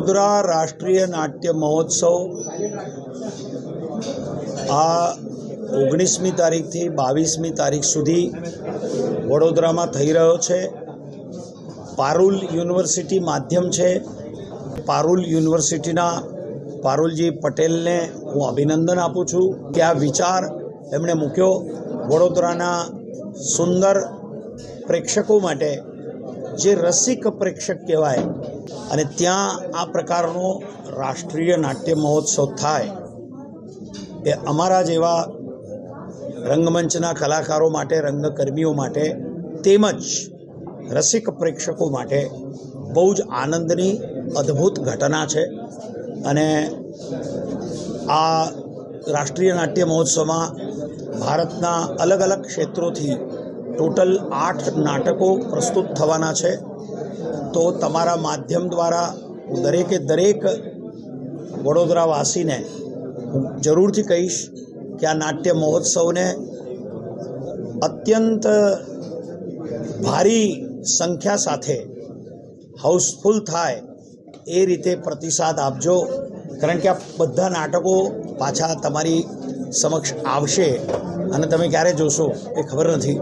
વડોદરા રાષ્ટ્રીય નાટ્ય મહોત્સવ આ 19મી તારીખથી 22મી તારીખ સુધી વડોદરામાં થઈ રહ્યો છે। પારુલ યુનિવર્સિટી માધ્યમ છે। પારુલ યુનિવર્સિટીના પારુલજી પટેલને હું અભિનંદન આપું છું કે આ વિચાર એમણે મૂક્યો વડોદરાના સુંદર પ્રેક્ષકો માટે, જે રસિક પ્રેક્ષક કહેવાય, અને ત્યાં આ પ્રકારનો રાષ્ટ્રીય નાટ્ય મહોત્સવ થાય એ અમારા જેવા રંગમંચના કલાકારો માટે, રંગકર્મીઓ માટે, તેમજ રસિક પ્રેક્ષકો માટે બહુ જ આનંદની અદ્ભુત ઘટના છે। અને આ રાષ્ટ્રીય નાટ્ય મહોત્સવમાં ભારતના અલગ અલગ ક્ષેત્રોથી ટોટલ 8 નાટકો પ્રસ્તુત થવાના છે। તો તમારા માધ્યમ દ્વારા હું દરેક વડોદરાવાસીને હું જરૂરથી કહીશ કે આ નાટ્ય મહોત્સવને અત્યંત ભારી સંખ્યા સાથે હાઉસફુલ થાય એ રીતે પ્રતિસાદ આપજો, કારણ કે આ બધા નાટકો પાછા તમારી સમક્ષ આવશે અને તમે ક્યારે જોશો એ ખબર નથી।